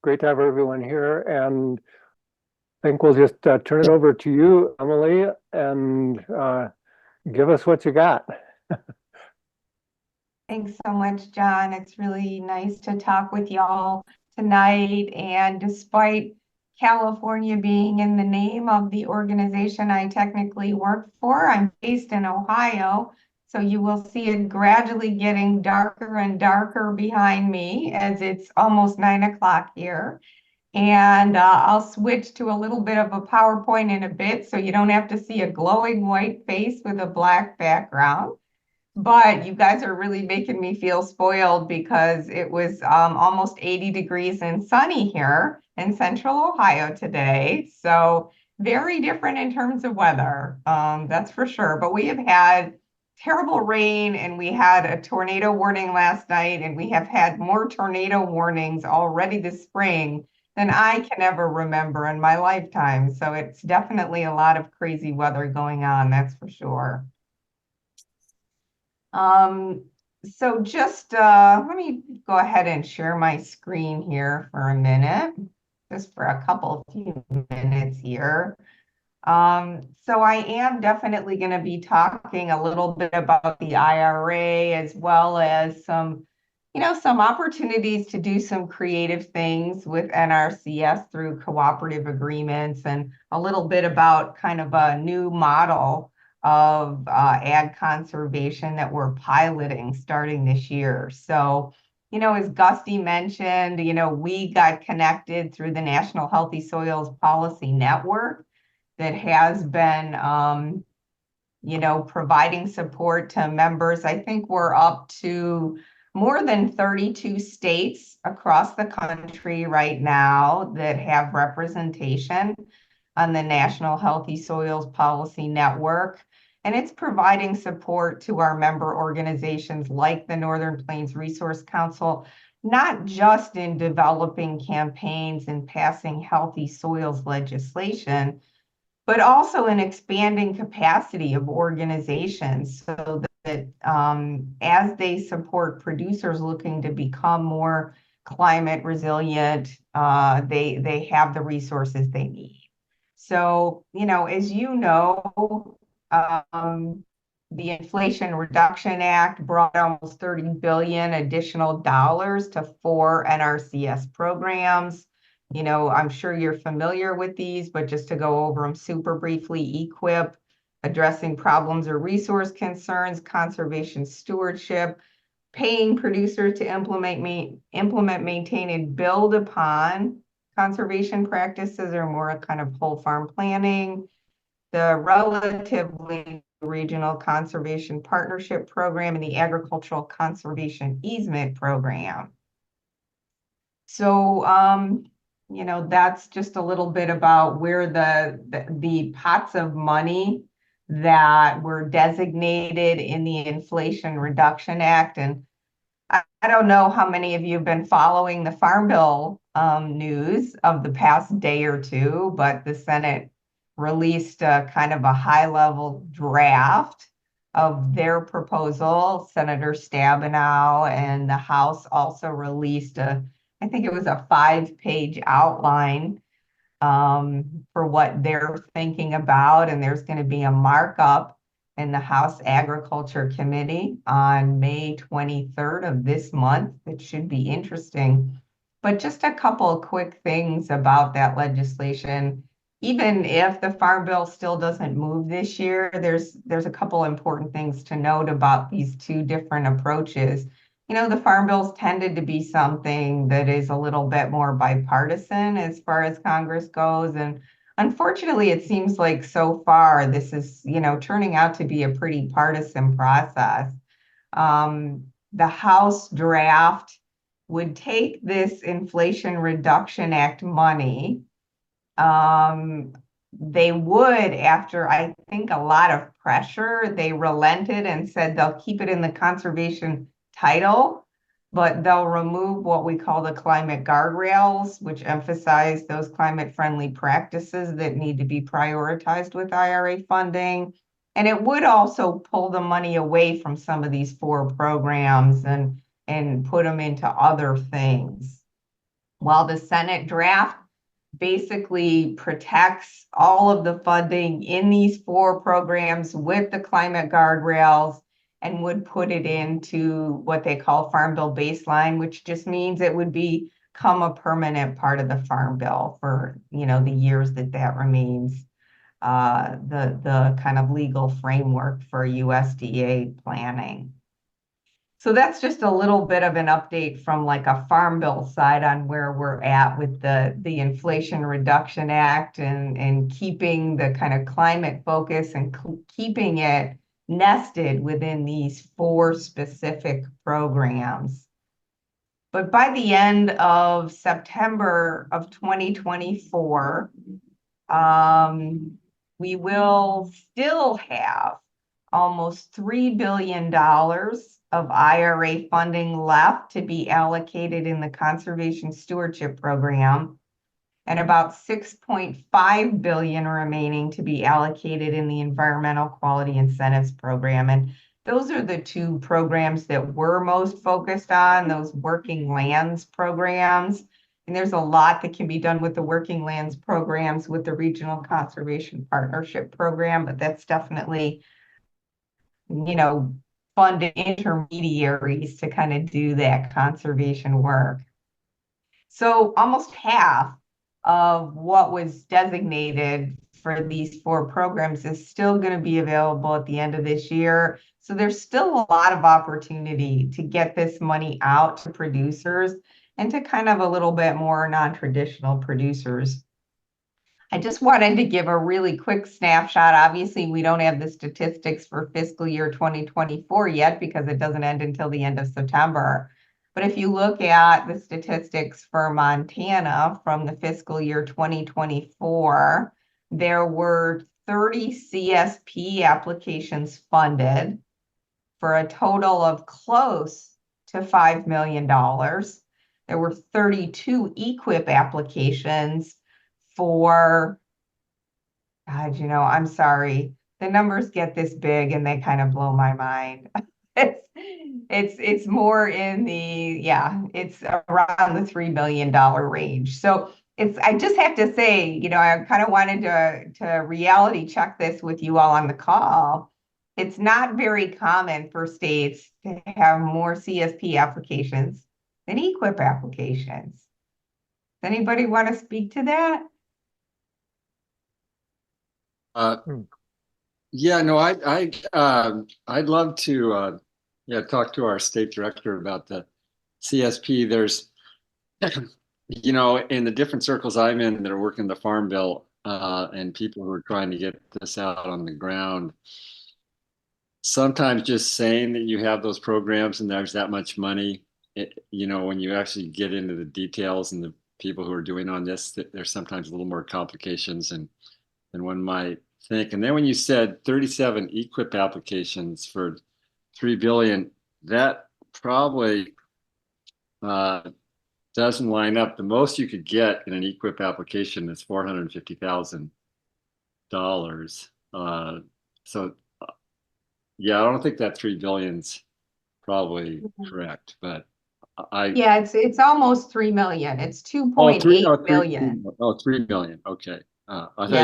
Great to have everyone here. And I think we'll just turn it over to you, Emily, and give us what you got. Thanks so much, John. It's really nice to talk with y'all tonight. And despite California being in the name of the organization I technically work for, I'm based in Ohio. So you will see it gradually getting darker and darker behind me as it's almost 9 o'clock here. And I'll switch to a little bit of a PowerPoint in a bit so you don't have to see a glowing white face with a black background. But you guys are really making me feel spoiled because it was almost 80 degrees and sunny here in central Ohio today. So very different in terms of weather, that's for sure. But we have had terrible rain and we had a tornado warning last night, and we have had more tornado warnings already this spring than I can ever remember in my lifetime. So it's definitely a lot of crazy weather going on, that's for sure. Um, so just let me go ahead and share my screen here for a minute, just for a few minutes here. So I am definitely going to be talking a little bit about the IRA, as well as some opportunities to do some creative things with NRCS through cooperative agreements, and a little bit about kind of a new model of ag conservation that we're piloting starting this year. So, as Gusty mentioned, we got connected through the National Healthy Soils Policy Network that has been, providing support to members. I think we're up to more than 32 states across the country right now that have representation on the National Healthy Soils Policy Network. And it's providing support to our member organizations like the Northern Plains Resource Council, not just in developing campaigns and passing healthy soils legislation, but also in expanding capacity of organizations so that as they support producers looking to become more climate resilient, they have the resources they need. So, as you know, the Inflation Reduction Act brought almost $30 billion additional dollars to 4 NRCS programs. I'm sure you're familiar with these, but just to go over them super briefly: EQIP, addressing problems or resource concerns; conservation stewardship, paying producers to implement, maintain, and build upon conservation practices, or more kind of whole farm planning; the relatively regional conservation partnership program; and the agricultural conservation easement program. So, that's just a little bit about where the pots of money that were designated in the Inflation Reduction Act. And I don't know how many of you have been following the Farm Bill news of the past day or two, but the Senate released kind of a high-level draft of their proposal. Senator Stabenow, and the House also released I think it was a 5-page outline for what they're thinking about. And there's going to be a markup in the House Agriculture Committee on May 23rd of this month. It should be interesting. But just a couple of quick things about that legislation. Even if the Farm Bill still doesn't move this year, there's a couple important things to note about these two different approaches. The Farm Bills tended to be something that is a little bit more bipartisan as far as Congress goes. And unfortunately, it seems like so far this is, turning out to be a pretty partisan process. The House draft would take this Inflation Reduction Act money. They would, after I think a lot of pressure, they relented and said they'll keep it in the conservation title, but they'll remove what we call the climate guardrails, which emphasize those climate-friendly practices that need to be prioritized with IRA funding. And it would also pull the money away from some of these 4 programs and put them into other things. while the Senate draft basically protects all of the funding in these 4 programs with the climate guardrails and would put it into what they call Farm Bill baseline, which just means it would become a permanent part of the Farm Bill for, the years that remains the kind of legal framework for USDA planning. So that's just a little bit of an update from like a Farm Bill side on where we're at with the Inflation Reduction Act and keeping the kind of climate focus and keeping it nested within these 4 specific programs. But by the end of September of 2024, we will still have almost $3 billion of IRA funding left to be allocated in the Conservation Stewardship Program, and about $6.5 billion remaining to be allocated in the Environmental Quality Incentives Program. And those are the 2 programs that we're most focused on, those working lands programs. And there's a lot that can be done with the working lands programs with the Regional Conservation Partnership Program, but that's definitely, funded intermediaries to kind of do that conservation work. So almost half of what was designated for these 4 programs is still going to be available at the end of this year. So there's still a lot of opportunity to get this money out to producers and to kind of a little bit more non-traditional producers. I just wanted to give a really quick snapshot. Obviously, we don't have the statistics for fiscal year 2024 yet because it doesn't end until the end of September. But if you look at the statistics for Montana from the fiscal year 2024, there were 30 CSP applications funded for a total of close to $5 million. There were 32 EQIP applications for, God, I'm sorry. The numbers get this big and they kind of blow my mind. It's more in it's around the $3 million range. So I just have to say, I kind of wanted to reality check this with you all on the call. It's not very common for states to have more CSP applications than EQIP applications. Does anybody want to speak to that? Yeah, no, I'd love to talk to our state director about the CSP. There's in the different circles I'm in that are working the Farm Bill and people who are trying to get this out on the ground, sometimes just saying that you have those programs and there's that much money, when you actually get into the details and the people who are doing on this, there's sometimes a little more complications than one might think. And then when you said 37 EQIP applications for $3 billion, that probably doesn't line up. The most you could get in an EQIP application is $450,000. Yeah, I don't think that $3 billion's probably correct, but it's almost 3 million. It's 2.8 million. $3 million. Okay.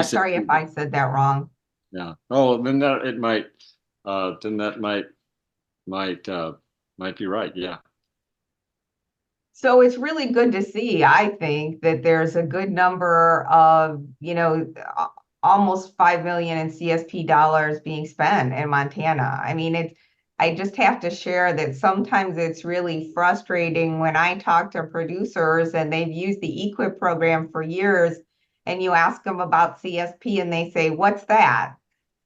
Sorry if I said that wrong. Yeah. Oh, then that might be right. Yeah. So it's really good to see, I think, that there's a good number of, almost 5 million in CSP dollars being spent in Montana. I mean, I just have to share that sometimes it's really frustrating when I talk to producers and they've used the EQIP program for years, and you ask them about CSP and they say, "What's that?"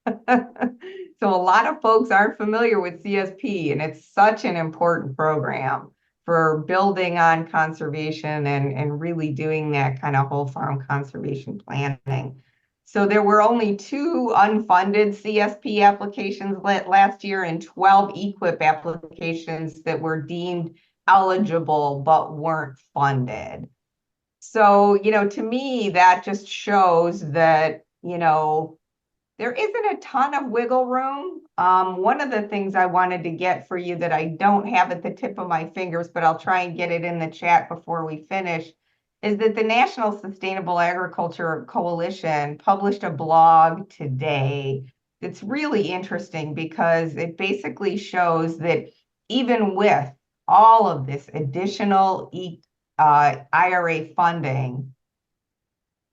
So a lot of folks aren't familiar with CSP, and it's such an important program for building on conservation and really doing that kind of whole farm conservation planning. So there were only 2 unfunded CSP applications last year and 12 EQIP applications that were deemed eligible but weren't funded. So, to me, that just shows that, there isn't a ton of wiggle room. One of the things I wanted to get for you that I don't have at the tip of my fingers, but I'll try and get it in the chat before we finish, is that the National Sustainable Agriculture Coalition published a blog today that's really interesting because it basically shows that even with all of this additional IRA funding,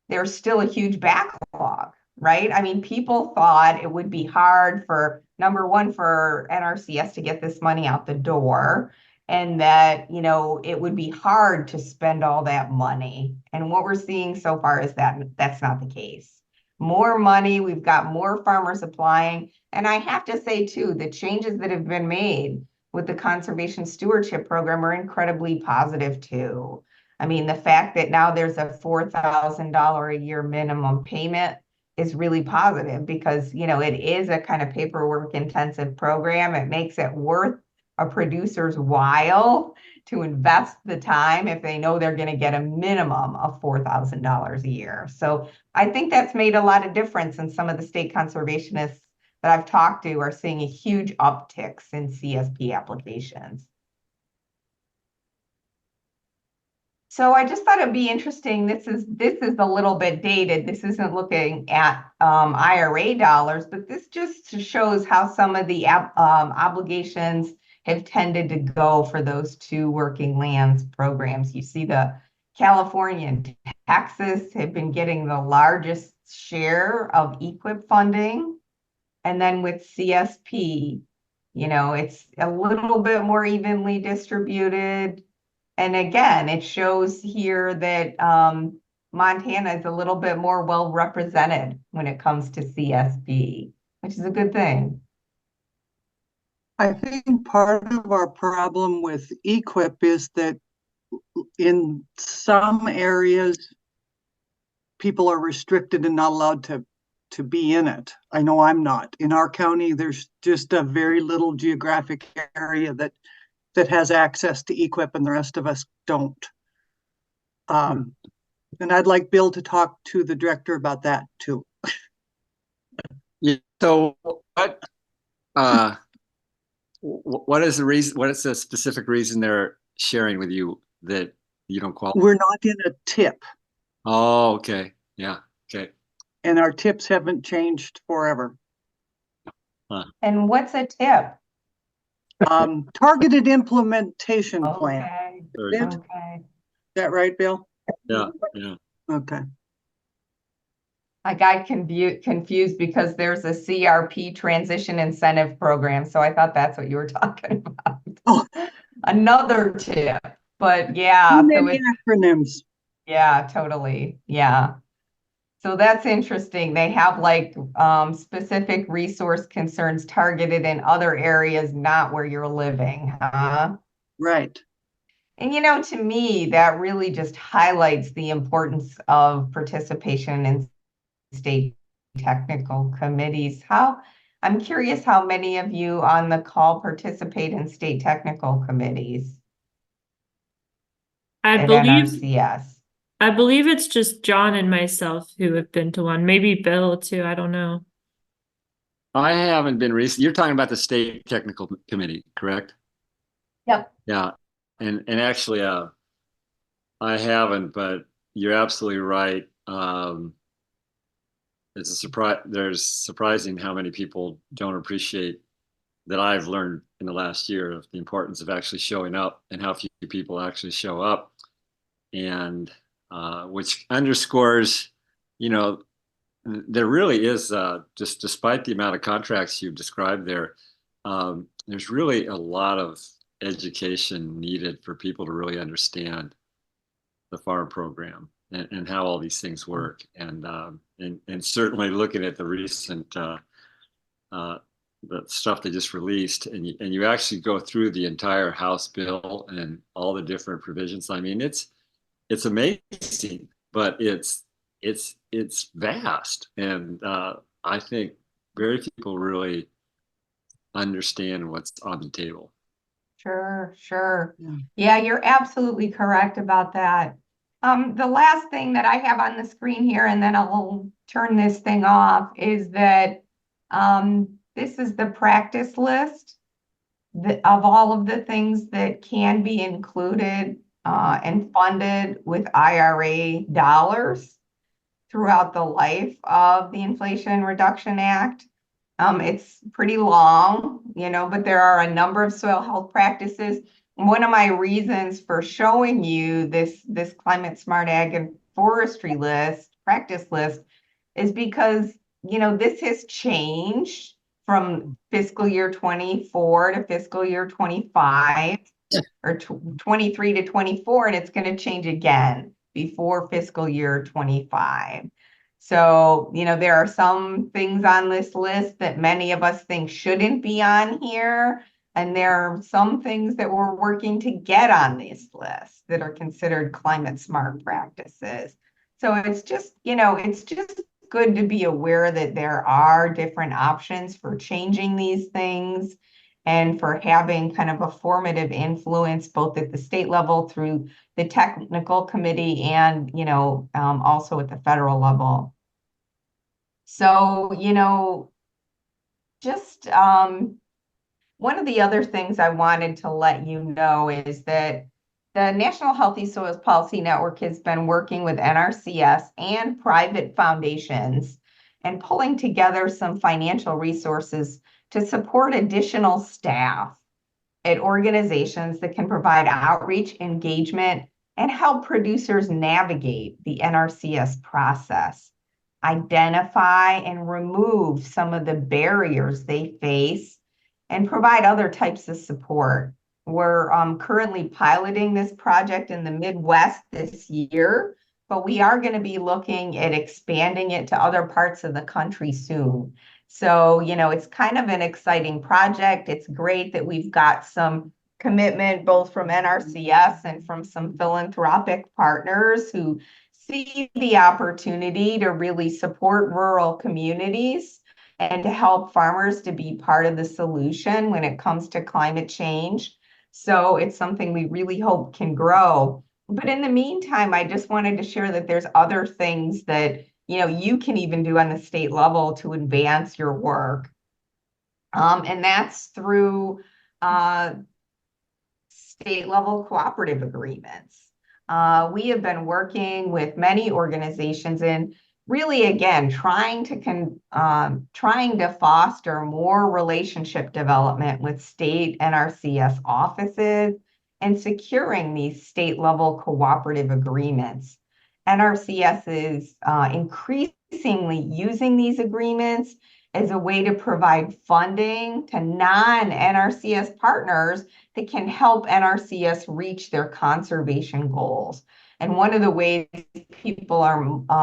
there's still a huge backlog, right? I mean, people thought it would be hard for, number one, for NRCS to get this money out the door, and that, you know, it would be hard to spend all that money. And what we're seeing so far is that that's not the case. More money, we've got more farmers applying. And I have to say too, the changes that have been made with the Conservation Stewardship Program are incredibly positive too. I mean, the fact that now there's a $4,000 a year minimum payment is really positive because, you know, it is a kind of paperwork intensive program. It makes it worth a producer's while to invest the time if they know they're going to get a minimum of $4,000 a year. So I think that's made a lot of difference, and some of the state conservationists that I've talked to are seeing a huge upticks in CSP applications. So I just thought it'd be interesting. This is a little bit dated. This isn't looking at IRA dollars, but this just shows how some of the obligations have tended to go for those two working lands programs. You see the California and Texas have been getting the largest share of EQIP funding. And then with CSP, you know, it's a little bit more evenly distributed. And again, it shows here that Montana is a little bit more well represented when it comes to CSP, which is a good thing. I think part of our problem with EQIP is that in some areas, people are restricted and not allowed to be in it. I know I'm not. In our county, there's just a very little geographic area that has access to EQIP and the rest of us don't. And I'd like Bill to talk to the director about that too. Yeah, so what is the reason, what is the specific reason they're sharing with you that you don't qualify? We're not in a TIP. Oh, okay. Yeah. Okay. And our TIPs haven't changed forever. And what's a tip? Targeted implementation plan. Okay. Is Okay. that right, Bill? Yeah. Yeah. Okay. I got confused because there's a CRP transition incentive program. So I thought that's what you were talking about. Oh. Another tip, but yeah. Too many acronyms. Yeah, totally. Yeah. So that's interesting. They have like specific resource concerns targeted in other areas, not where you're living, huh? Right. And you know, to me, that really just highlights the importance of participation in state technical committees. I'm curious how many of you on the call participate in state technical committees I at believe NRCS. it's just John and myself who have been to one. Maybe Bill too. I don't know. I haven't been recent. You're talking about the state technical committee, correct? Yep. Yeah. And actually, I haven't, but you're absolutely right. It's a surprise. There's surprising how many people don't appreciate that I've learned in the last year of the importance of actually showing up and how few people actually show up. And which underscores, you know, there really is, just despite the amount of contracts you've described there, there's really a lot of education needed for people to really understand the farm program and how all these things work. And certainly looking at the recent the stuff they just released, and you actually go through the entire House bill and all the different provisions. I mean, it's amazing, but it's vast, and I think very few people really understand what's on the table. Sure, sure. Yeah. Yeah, you're absolutely correct about that. The last thing that I have on the screen here, and then I'll turn this thing off, is that this is the practice list of all of the things that can be included and funded with IRA dollars throughout the life of the Inflation Reduction Act. It's pretty long, but there are a number of soil health practices. One of my reasons for showing you this climate smart ag and forestry practice list, is because, this has changed from fiscal year 24 to fiscal year 25 or 23 to 24, and it's going to change again before fiscal year 25. So, there are some things on this list that many of us think shouldn't be on here. And there are some things that we're working to get on this list that are considered climate smart practices. So it's just good to be aware that there are different options for changing these things and for having kind of a formative influence both at the state level through the technical committee and, also at the federal level. So, just one of the other things I wanted to let you know is that the National Healthy Soils Policy Network has been working with NRCS and private foundations and pulling together some financial resources to support additional staff at organizations that can provide outreach, engagement, and help producers navigate the NRCS process, identify and remove some of the barriers they face, and provide other types of support. We're currently piloting this project in the Midwest this year, but we are going to be looking at expanding it to other parts of the country soon. So, it's kind of an exciting project. It's great that we've got some commitment both from NRCS and from some philanthropic partners who see the opportunity to really support rural communities and to help farmers to be part of the solution when it comes to climate change. So it's something we really hope can grow. But in the meantime, I just wanted to share that there's other things that, you can even do on the state level to advance your work. And that's through state level cooperative agreements. We have been working with many organizations and really, again, trying to foster more relationship development with state NRCS offices and securing these state level cooperative agreements. NRCS is increasingly using these agreements as a way to provide funding to non-NRCS partners that can help NRCS reach their conservation goals. And one of the ways people are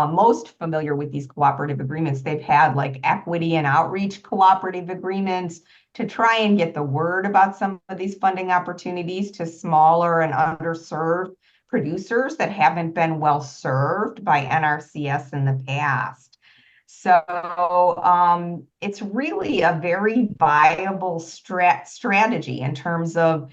most familiar with these cooperative agreements, they've had like equity and outreach cooperative agreements to try and get the word about some of these funding opportunities to smaller and underserved producers that haven't been well served by NRCS in the past. So it's really a very viable strategy in terms of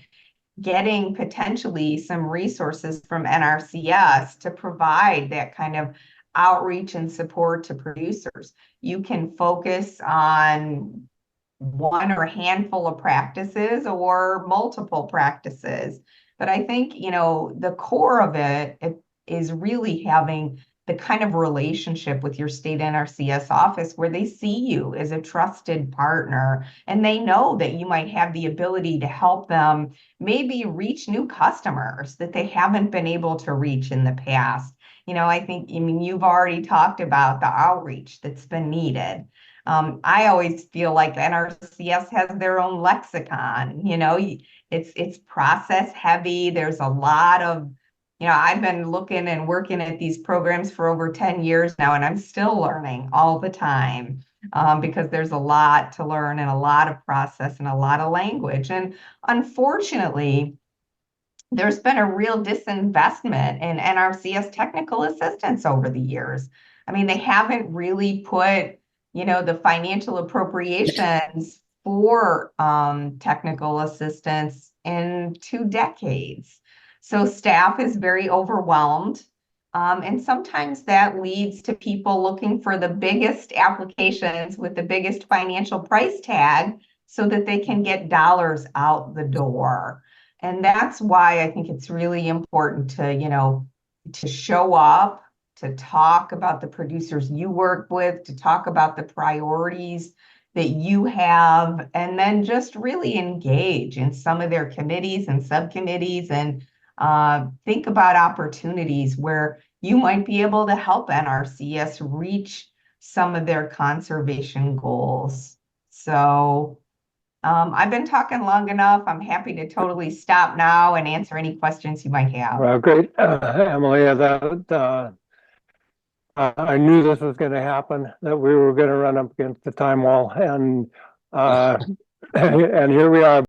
getting potentially some resources from NRCS to provide that kind of outreach and support to producers. You can focus on one or a handful of practices or multiple practices. But I think, the core of it is really having the kind of relationship with your state NRCS office where they see you as a trusted partner and they know that you might have the ability to help them maybe reach new customers that they haven't been able to reach in the past. I think, you've already talked about the outreach that's been needed. I always feel like the NRCS has their own lexicon, it's process heavy. There's a lot of, I've been looking and working at these programs for over 10 years now, and I'm still learning all the time because there's a lot to learn and a lot of process and a lot of language. And unfortunately, there's been a real disinvestment in NRCS technical assistance over the years. They haven't really put the financial appropriations for technical assistance in 2 decades. So staff is very overwhelmed. And sometimes that leads to people looking for the biggest applications with the biggest financial price tag so that they can get dollars out the door. And that's why I think it's really important to, to show up, to talk about the producers you work with, to talk about the priorities that you have, and then just really engage in some of their committees and subcommittees and think about opportunities where you might be able to help NRCS reach some of their conservation goals. So I've been talking long enough. I'm happy to totally stop now and answer any questions you might have. Well, great, Emily, I knew this was gonna happen, that we were gonna run up against the time wall, and and here we are.